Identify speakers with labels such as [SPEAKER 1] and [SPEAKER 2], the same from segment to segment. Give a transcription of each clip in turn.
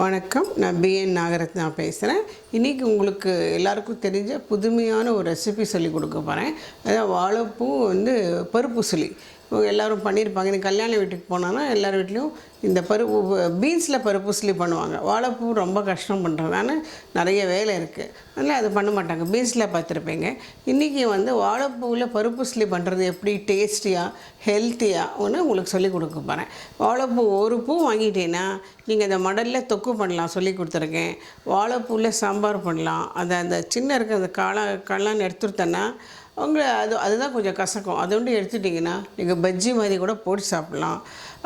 [SPEAKER 1] வணக்கம், நான் பிஎன் நாகரத்னா பேசுகிறேன். இன்றைக்கி உங்களுக்கு எல்லாருக்கும் தெரிஞ்ச புதுமையான ஒரு ரெசிபி சொல்லி கொடுக்க போகிறேன். அதாவது வாழைப்பூ பருப்பு சுளி எல்லோரும் பண்ணியிருப்பாங்க. நீ கல்யாண வீட்டுக்கு போனான்னா எல்லார் வீட்லேயும் இந்த பருப்பு பீன்ஸில் பருப்பு சுளி பண்ணுவாங்க. வாழைப்பூ ரொம்ப கஷ்டம் பண்ணுறதுனால நிறைய வேலை இருக்குது, அதனால் அது பண்ண மாட்டாங்க. பீன்ஸில் பார்த்துருப்பீங்க. இன்றைக்கி வாழைப்பூவில் பருப்பு சுளி பண்ணுறது எப்படி டேஸ்டியாக ஹெல்த்தியாக உங்களுக்கு சொல்லி கொடுக்க போகிறேன். வாழைப்பூ ஒரு பூ வாங்கிட்டீங்கன்னா நீங்கள் இந்த மடலில் தொக்கு பண்ணலாம், சொல்லி கொடுத்துருக்கேன். வாழைப்பூவில் சாம்பார் பண்ணலாம். அந்த சின்ன இருக்க அந்த காளான்னு எடுத்துருத்தேன்னா அதுதான் கொஞ்சம் கசக்கும். அதை எடுத்துட்டிங்கன்னா நீங்கள் பஜ்ஜி மாதிரி கூட போட்டு சாப்பிட்லாம்.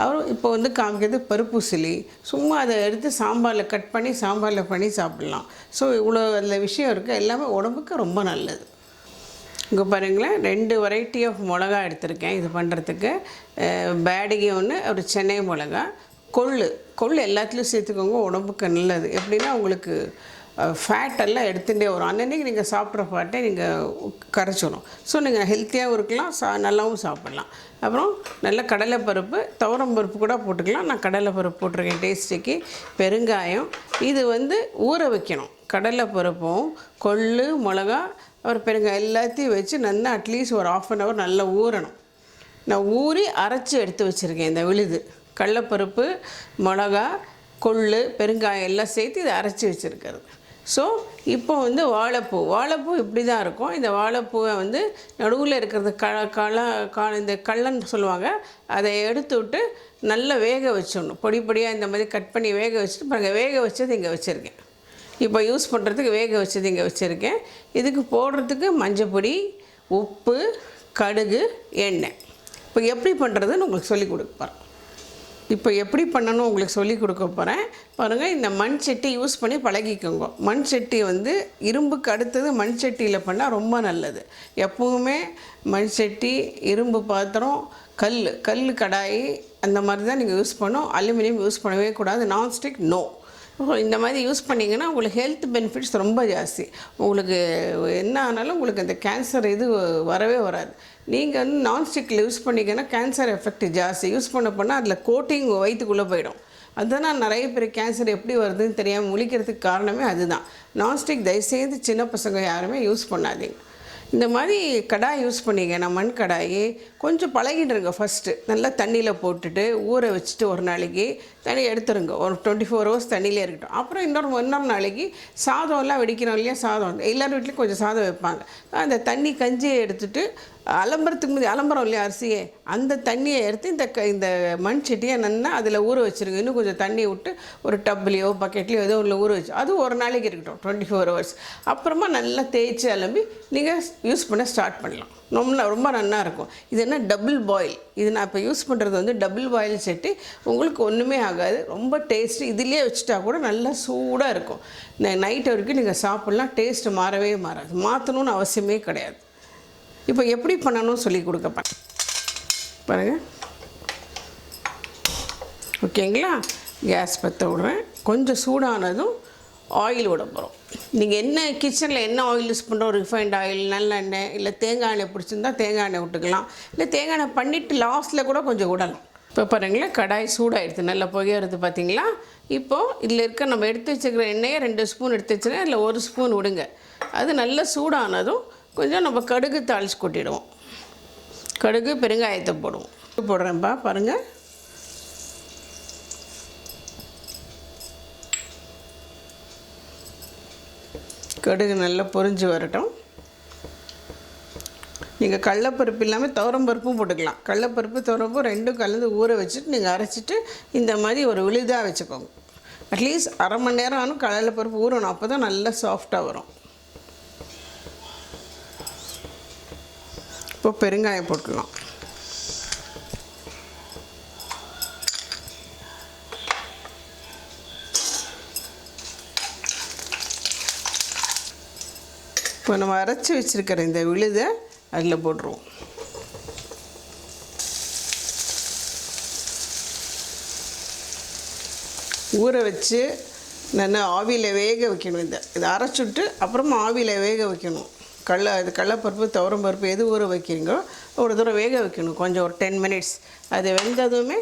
[SPEAKER 1] அப்புறம் இப்போ காமிக்கிறது பருப்பு சுளி. சும்மா அதை எடுத்து சாம்பாரில் கட் பண்ணி சாம்பாரில் பண்ணி சாப்பிட்லாம். ஸோ இவ்வளோ அதில் விஷயம் இருக்குது. எல்லாமே உடம்புக்கு ரொம்ப நல்லது. இங்கே பாருங்களேன், 2 வெரைட்டி ஆஃப் மிளகா எடுத்திருக்கேன் இது பண்ணுறதுக்கு. பேடிகை ஒன்று, ஒரு சென்னை மிளகா, கொள்ளு எல்லாத்துலேயும் சேர்த்துக்கோங்க, உடம்புக்கு நல்லது. எப்படின்னா உங்களுக்கு ஃபேட் எல்லாம் எடுத்துகிட்டே வரும். அன்னன்னைக்கு நீங்கள் சாப்பிட்ற ஃபேட்டை நீங்கள் கரைச்சிடும். ஸோ நீங்கள் ஹெல்த்தியாகவும் இருக்கலாம், நல்லாவும் சாப்பிட்லாம். அப்புறம் நல்ல கடலைப்பருப்பு, துவரம்பருப்பு கூட போட்டுக்கலாம். நான் கடலைப்பருப்பு போட்டிருக்கேன் டேஸ்ட்டுக்கு. பெருங்காயம், இது ஊற வைக்கணும். கடலைப்பருப்பும் கொள்ளு மிளகா அப்புறம் பெருங்காயம் எல்லாத்தையும் வச்சு நல்லா அட்லீஸ்ட் ஒரு 1/2 hour நல்லா ஊறணும். நான் ஊறி அரைச்சி எடுத்து வச்சுருக்கேன். இந்த விழுது கடலைப்பருப்பு மிளகா கொள்ளு பெருங்காயம் எல்லாம் சேர்த்து இதை அரைச்சி வச்சுருக்கிறது. ஸோ இப்போ வாழைப்பூ இப்படி தான் இருக்கும். இந்த வாழைப்பூவை நடுவில் இருக்கிறது இந்த கள்ளன்னு சொல்லுவாங்க. அதை எடுத்து விட்டு நல்லா வேக வச்சிடணும். பொடியாக இந்த மாதிரி கட் பண்ணி வேக வச்சுட்டு பாருங்கள், வேக வச்சது இங்கே வச்சுருக்கேன். இப்போ யூஸ் பண்ணுறதுக்கு வேக வச்சது இங்கே வச்சுருக்கேன். இதுக்கு போடுறதுக்கு மஞ்சள் பொடி, உப்பு, கடுகு, எண்ணெய். இப்போ எப்படி பண்ணுறதுன்னு உங்களுக்கு சொல்லி கொடுப்பேன். இப்போ எப்படி பண்ணணும் உங்களுக்கு சொல்லி கொடுக்க போகிறேன். பாருங்கள், இந்த மண் சட்டி யூஸ் பண்ணி பழகிக்கோங்க. மண் சட்டி இரும்புக்கு அடுத்தது மண் சட்டியில் பண்ணால் ரொம்ப நல்லது. எப்போவுமே மண் சட்டி, இரும்பு பாத்திரம், கல் கடாய் அந்த மாதிரி தான் நீங்கள் யூஸ் பண்ணணும். அலுமினியம் யூஸ் பண்ணவே கூடாது. Nonstick no. இந்த மாதிரி யூஸ் பண்ணிங்கன்னா உங்களுக்கு ஹெல்த் பெனிஃபிட்ஸ் ரொம்ப ஜாஸ்தி. உங்களுக்கு என்ன ஆனாலும் உங்களுக்கு அந்த கேன்சர் வரவே வராது. நீங்கள் நான்ஸ்டிக்கில் யூஸ் பண்ணிங்கன்னா கேன்சர் எஃபெக்ட் ஜாஸ்தி. யூஸ் பண்ணால் அதில் கோட்டிங் வயிற்றுக்குள்ளே போயிடும். அதுதான் நிறைய பேர் கேன்சர் எப்படி வருதுன்னு தெரியாமல் முழிக்கிறதுக்கு காரணமே அதுதான். நான்ஸ்டிக் தயவுசெய்து சின்ன பசங்க யாருமே யூஸ் பண்ணாதீங்க. இந்த மாதிரி கடாய் யூஸ் பண்ணிங்கன்னா மண் கடாய் கொஞ்சம் பழகிடுங்க. ஃபஸ்ட்டு நல்லா தண்ணியில் போட்டுட்டு ஊற வச்சுட்டு ஒரு நாளைக்கு தண்ணி எடுத்துருங்க. ஒரு 24 hours தண்ணியிலே இருக்கட்டும். அப்புறம் இன்னொரு நாளைக்கு சாதம்லாம் வெடிக்கிறோம் இல்லையா, சாதம் எல்லார் வீட்லேயும் கொஞ்சம் சாதம் வைப்பாங்க. அந்த தண்ணி கஞ்சியை எடுத்துகிட்டு அலம்புறதுக்கு முந்தைய அலம்புறோம் இல்லையா அரிசியே, அந்த தண்ணியை எடுத்து இந்த மண் சட்டியை நல்லா அதில் ஊற வச்சுருங்க. இன்னும் கொஞ்சம் தண்ணி விட்டு ஒரு டப்லேயோ பக்கெட்லேயோ ஏதோ ஒன்று ஊற வச்சு அது ஒரு நாளைக்கு இருக்கட்டும் 24 hours. அப்புறமா நல்லா தேய்ச்சி அலம்பி நீங்கள் யூஸ் பண்ண ஸ்டார்ட் பண்ணலாம். ரொம்ப நல்லா இருக்கும். இது என்ன டபுள் பாயில். இது நான் இப்போ யூஸ் பண்ணுறது டபுள் பாயில் சட்டி. உங்களுக்கு ஒன்றுமே ஆகாது, ரொம்ப டேஸ்ட்டு. இதிலே வச்சுட்டா கூட நல்லா சூடாக இருக்கும். நைட் வரைக்கும் நீங்கள் சாப்பிட்லாம். டேஸ்ட்டு மாறவே மாறாது. மாற்றணும்னு அவசியமே கிடையாது. இப்போ எப்படி பண்ணணும்னு சொல்லி கொடுக்கப்பேன் பாருங்கள். ஓகேங்களா, கேஸ் பற்ற விடுறேன். கொஞ்சம் சூடானதும் ஆயில் விட போகிறோம். நீங்கள் என்ன கிச்சனில் என்ன ஆயில் யூஸ் பண்ணுறோம், ரிஃபைண்ட் ஆயில், நல்லெண்ணெய், இல்லை தேங்காய் எண்ணெய் பிடிச்சிருந்தா தேங்காய் எண்ணெய் விட்டுக்கலாம். இல்லை தேங்காய் எண்ணெய் பண்ணிவிட்டு லாஸ்ட்டில் கூட கொஞ்சம் விடலாம். இப்போ பாருங்களேன், கடாய் சூடாகிடுது, நல்லா புகையிறது பார்த்தீங்களா. இப்போது இதில் இருக்க நம்ம எடுத்து வச்சுக்கிற எண்ணெயை 2 ஸ்பூன் எடுத்து வச்சுருக்கேன். அதில் 1 ஸ்பூன் விடுங்க. அது நல்லா சூடானதும் கொஞ்சம் நம்ம கடுகு தாளித்து கொட்டிடுவோம். கடுகு பெருங்காயத்தை போடுறேன்ப்பா பாருங்கள். கடுகு நல்லா பொரிஞ்சு வரட்டும். நீங்கள் கடலைப்பருப்பு இல்லாமல் துவரம்பருப்பும் போட்டுக்கலாம். கடலைப்பருப்பு துவரம்பு ரெண்டும் கலந்து ஊற வச்சுட்டு நீங்கள் அரைச்சிட்டு இந்த மாதிரி ஒரு விழுதாக வச்சுக்கோங்க. அட்லீஸ்ட் 1/2 மணி நேரம் ஆனும் கடலைப்பருப்பு ஊறணும். அப்போ தான் நல்லா சாஃப்டாக வரும். இப்போ பெருங்காயம் போட்டுக்கலாம். இப்போ நம்ம அரைச்சி வச்சுருக்கிற இந்த விழுதை அதில் போட்டுருவோம். ஊற வச்சு நல்லா ஆவியில் வேக வைக்கணும். இதை அரைச்சிட்டு அப்புறமா ஆவியில் வேக வைக்கணும். கடலைப்பருப்பு துவரம்பருப்பு எது ஊற வைக்கிறீங்களோ ஒரு தூரம் வேக வைக்கணும். கொஞ்சம் ஒரு 10 minutes. அது வெந்ததுமே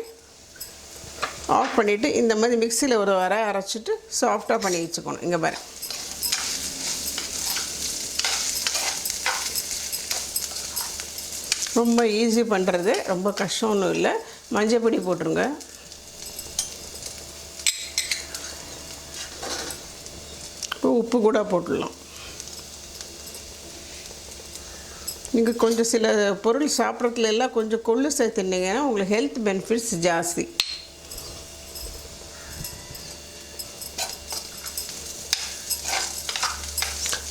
[SPEAKER 1] ஆஃப் பண்ணிவிட்டு இந்த மாதிரி மிக்சியில் ஒரு வர அரைச்சிட்டு சாஃப்டாக பண்ணி வச்சுக்கணும். இங்கே பாரு, ரொம்ப ஈஸி பண்ணுறது, ரொம்ப கஷ்டம் ஒன்றும் இல்லை. மஞ்சள் பொடி போட்டுருங்க. உப்பு கூட போட்டுடலாம். நீங்கள் கொஞ்சம் சில பொருள் சாப்பிட்றதுல எல்லாம் கொஞ்சம் கொள்ளு சேர்த்துட்டிங்கன்னா உங்களுக்கு ஹெல்த் பெனிஃபிட்ஸ் ஜாஸ்தி.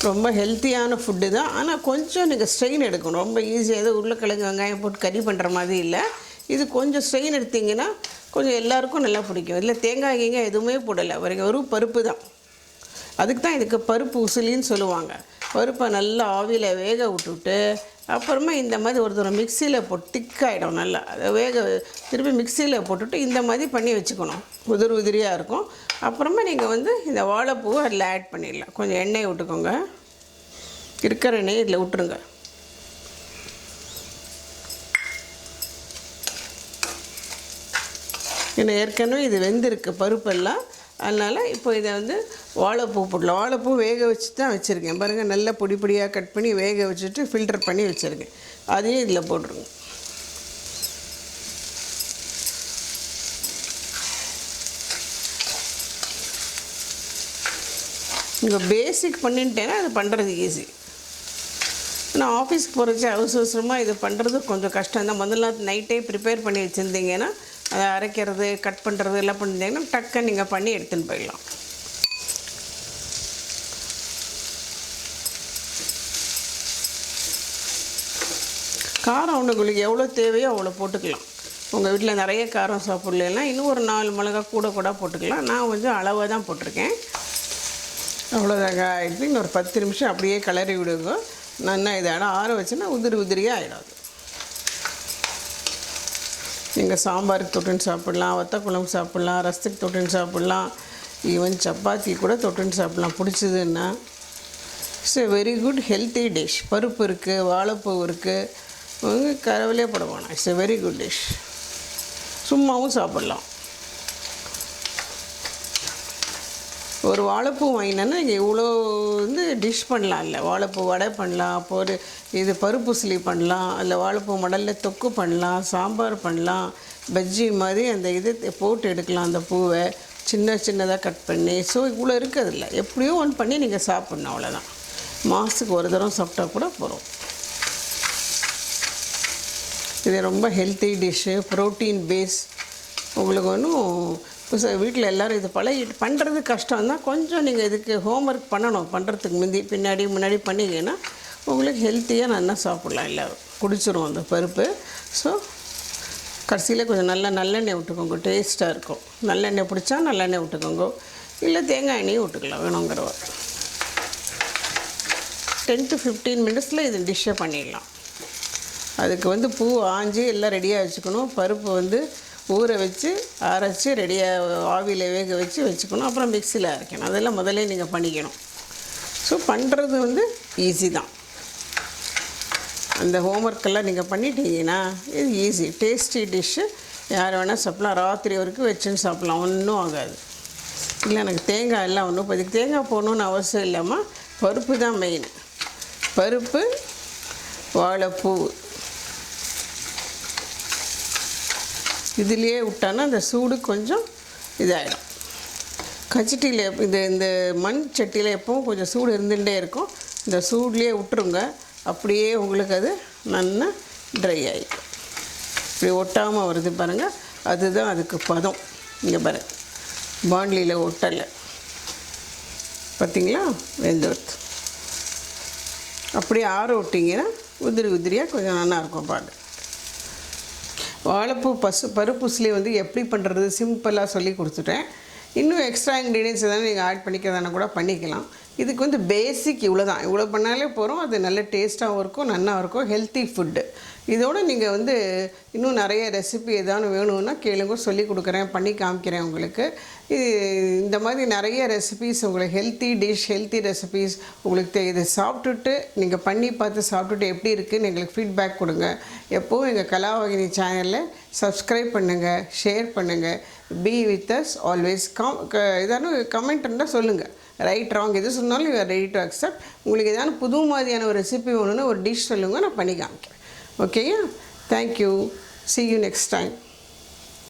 [SPEAKER 1] ரொம்ப ஹெல்த்தியான ஃபுட்டு தான். ஆனால் கொஞ்சம் நீங்கள் ஸ்ட்ரெயின் எடுக்கணும். ரொம்ப ஈஸியாக ஏதோ உருளைக்கிழங்கு வெங்காயம் போட்டு கறி பண்ணுற மாதிரி இல்லை. இது கொஞ்சம் ஸ்ட்ரெயின் எடுத்திங்கன்னா கொஞ்சம் எல்லாேருக்கும் நல்லா பிடிக்கும். இல்லை தேங்காய் கீங்காய் எதுவுமே போடலை, வெறும் பருப்பு தான். அதுக்கு தான் இதுக்கு பருப்பு உசிலின்னு சொல்லுவாங்க. பருப்பை நல்லா ஆவியில் வேக விட்டுவிட்டு அப்புறமா இந்த மாதிரி ஒரு தடவை மிக்சியில் போட்டு திக்காகிடும். நல்லா அதை திருப்பி மிக்சியில் போட்டுவிட்டு இந்த மாதிரி பண்ணி வச்சுக்கணும். உதிரியாக இருக்கும். அப்புறமா நீங்கள் இந்த வாழைப்பூவை அதில் ஆட் பண்ணிடலாம். கொஞ்சம் எண்ணெய் விட்டுக்கோங்க. இருக்கிற எண்ணெய் இதில் விட்டுருங்க. ஏன்னா ஏற்கனவே இது வெந்திருக்கு பருப்பெல்லாம். அதனால் இப்போ இதை வாழைப்பூ போடலாம். வாழைப்பூ வேக வச்சு தான் வச்சுருக்கேன் பாருங்கள். நல்லா பொடி பொடியாக கட் பண்ணி வேக வச்சுட்டு ஃபில்டர் பண்ணி வச்சுருக்கேன். அதையும் இதில் போட்டுருங்க. இங்கே பேசிக் பண்ணிட்டேன்னா அது பண்ணுறது ஈஸி. ஆனால் ஆஃபீஸ்க்கு போகிறச்சு அவசரமாக இது பண்ணுறது கொஞ்சம் கஷ்டம் தான். முதல்ல நைட்டே ப்ரிப்பேர் பண்ணி வச்சுருந்தீங்கன்னா அதை அரைக்கிறது கட் பண்ணுறது எல்லாம் பண்ணியிருந்தீங்கன்னா டக்குன்னு நீங்கள் பண்ணி எடுத்துன்னு போயிடலாம். காரம் உங்களுக்கு எவ்வளோ தேவையோ அவ்வளோ போட்டுக்கலாம். உங்கள் வீட்டில் நிறைய காரம் சாப்பிட்லன்னா இன்னும் ஒரு 4 மிளகா கூட போட்டுக்கலாம். நான் கொஞ்சம் அளவாக தான் போட்டிருக்கேன். அவ்வளோதாங்க ஆகிடுது. இன்னும் ஒரு 10 நிமிஷம் அப்படியே கிளறி விடுங்க. நல்லா இதை ஆற வச்சுன்னா உதிரியாக ஆகிடாது. நீங்கள் சாம்பாருக்கு தொட்டுன்னு சாப்பிட்லாம், வத்த குழம்பு சாப்பிட்லாம், ரசத்துக்கு தொட்டுன்னு சாப்பிட்லாம், ஈவன் சப்பாத்தி கூட தொட்டுன்னு சாப்பிட்லாம் பிடிச்சதுன்னா. It's a very good healthy dish. பருப்பு இருக்குது, வாழைப்பூ இருக்குது, கரவிலே போட வேணாம். It's a very good dish. சும்மாவும் சாப்பிட்லாம். ஒரு வாழைப்பூ வாங்கினேன்னா நீங்கள் இவ்வளோ டிஷ் பண்ணலாம். இல்லை வாழைப்பூ வடை பண்ணலாம், அப்போ இது பருப்பு சிலி பண்ணலாம், அதில் வாழைப்பூ மடலில் தொக்கு பண்ணலாம், சாம்பார் பண்ணலாம், பஜ்ஜி மாதிரி அந்த இது போட்டு எடுக்கலாம். அந்த பூவை சின்னதாக கட் பண்ணி. ஸோ இவ்வளோ இருக்குது. அதில் எப்படியோ ஒன்று பண்ணி நீங்கள் சாப்பிட்ணும். அவ்வளோதான். மாதத்துக்கு ஒரு தடவை சாப்பிட்டா கூட போகிறோம். இது ரொம்ப ஹெல்த்தி டிஷ்ஷு, ப்ரோட்டீன் பேஸ். உங்களுக்கு வீட்டில் எல்லோரும் இது பண்ணுறது கஷ்டம்தான். கொஞ்சம் நீங்கள் இதுக்கு ஹோம்ஒர்க் பண்ணணும். பண்ணுறதுக்கு முன்னாடி பண்ணிங்கன்னா உங்களுக்கு ஹெல்த்தியாக நல்லா சாப்பிட்லாம். எல்லோரும் குடிச்சிரும் அந்த பருப்பு. ஸோ கடைசியில் கொஞ்சம் நல்லெண்ணெய் விட்டுக்கோங்க, டேஸ்ட்டாக இருக்கும். நல்லெண்ணெய் பிடிச்சா நல்லெண்ணெய் விட்டுக்கோங்க, இல்லை தேங்காய் எண்ணெயும் விட்டுக்கலாம் வேணுங்கிறவ. 10 to 15 மினிட்ஸில் இது டிஷ்ஷை பண்ணிடலாம். அதுக்கு பூ ஆஞ்சி எல்லாம் ரெடியாக வச்சுக்கணும். பருப்பு ஊற வச்சு அரைச்சி ரெடியாக ஆவியில் வேக வச்சுக்கணும். அப்புறம் மிக்சியில் அரைக்கணும். அதெல்லாம் முதல்ல நீங்கள் பண்ணிக்கணும். ஸோ பண்ணுறது ஈஸி தான். அந்த ஹோம்ஒர்க்கெல்லாம் நீங்கள் பண்ணிட்டீங்கன்னா இது ஈஸி டேஸ்டி டிஷ்ஷு. யார் வேணால் சாப்பிட்லாம். ராத்திரி வரைக்கும் வச்சுன்னு சாப்பிட்லாம். ஒன்றும் ஆகாது. இல்லை எனக்கு தேங்காய் எல்லாம் ஒன்றும் இப்போ இதுக்கு தேங்காய் போடணுன்னு அவசியம் இல்லாமல் பருப்பு தான் மெயின். பருப்பு, வாழைப்பூ இதுலேயே விட்டானா அந்த சூடு கொஞ்சம் இதாகிடும். கச்சிட்டியில் இந்த மண் சட்டியில் எப்பவும் கொஞ்சம் சூடு இருந்துகிட்டே இருக்கும். இந்த சூட்லேயே விட்டுருங்க. அப்படியே உங்களுக்கு அது நல்லா ட்ரை ஆகிடும். இப்படி ஒட்டாமல் வருது பாருங்கள். அதுதான் அதுக்கு பதம். இங்கே பாருங்கள், பாண்ட்லியில் ஒட்டலை பார்த்திங்களா, வெந்துடுது. அப்படியே ஆற விட்டிங்கன்னா உதிரியாக கொஞ்சம் நல்லாயிருக்கும். பாருங்கள், வாழைப்பூ பருப்பு உசிலி எப்படி பண்ணுறது சிம்பிளாக சொல்லி கொடுத்துட்டேன். இன்னும் எக்ஸ்ட்ரா இன்க்ரீடியன்ஸ் எதாவது நீங்கள் ஆட் பண்ணிக்கிறதான கூட பண்ணிக்கலாம். இதுக்கு பேசிக் இவ்வளோ தான். இவ்வளோ பண்ணாலே போகிறோம். அது நல்ல டேஸ்ட்டாகவும் இருக்கும், நல்லா இருக்கும், ஹெல்த்தி ஃபுட்டு. இதோடு நீங்கள் இன்னும் நிறைய ரெசிபி எதாவது வேணும்னா கேளுங்க, சொல்லி கொடுக்குறேன், பண்ணி காமிக்கிறேன் உங்களுக்கு. இந்த மாதிரி நிறைய ரெசிபீஸ் உங்களுக்கு ஹெல்த்தி டிஷ், ஹெல்த்தி ரெசிபீஸ் உங்களுக்கு இதை சாப்பிட்டுட்டு நீங்கள் பண்ணி பார்த்து சாப்பிட்டுட்டு எப்படி இருக்குதுன்னு எங்களுக்கு ஃபீட்பேக் கொடுங்க. எப்போவும் எங்கள் கலாவாகினி சேனலில் சப்ஸ்கிரைப் பண்ணுங்கள், ஷேர் பண்ணுங்கள். Be with us always. ஏதாவது கமெண்ட் இருந்தால் சொல்லுங்கள், ரைட் ராங் எது சொன்னாலும் you are ready to accept. உங்களுக்கு ஏதாவது புது மாதிரியான ஒரு ரெசிபி வேணும்னா ஒரு டிஷ் சொல்லுங்கள், நான் பண்ணி காமிக்கிறேன். ஓகேயா? Thank you. see you next time.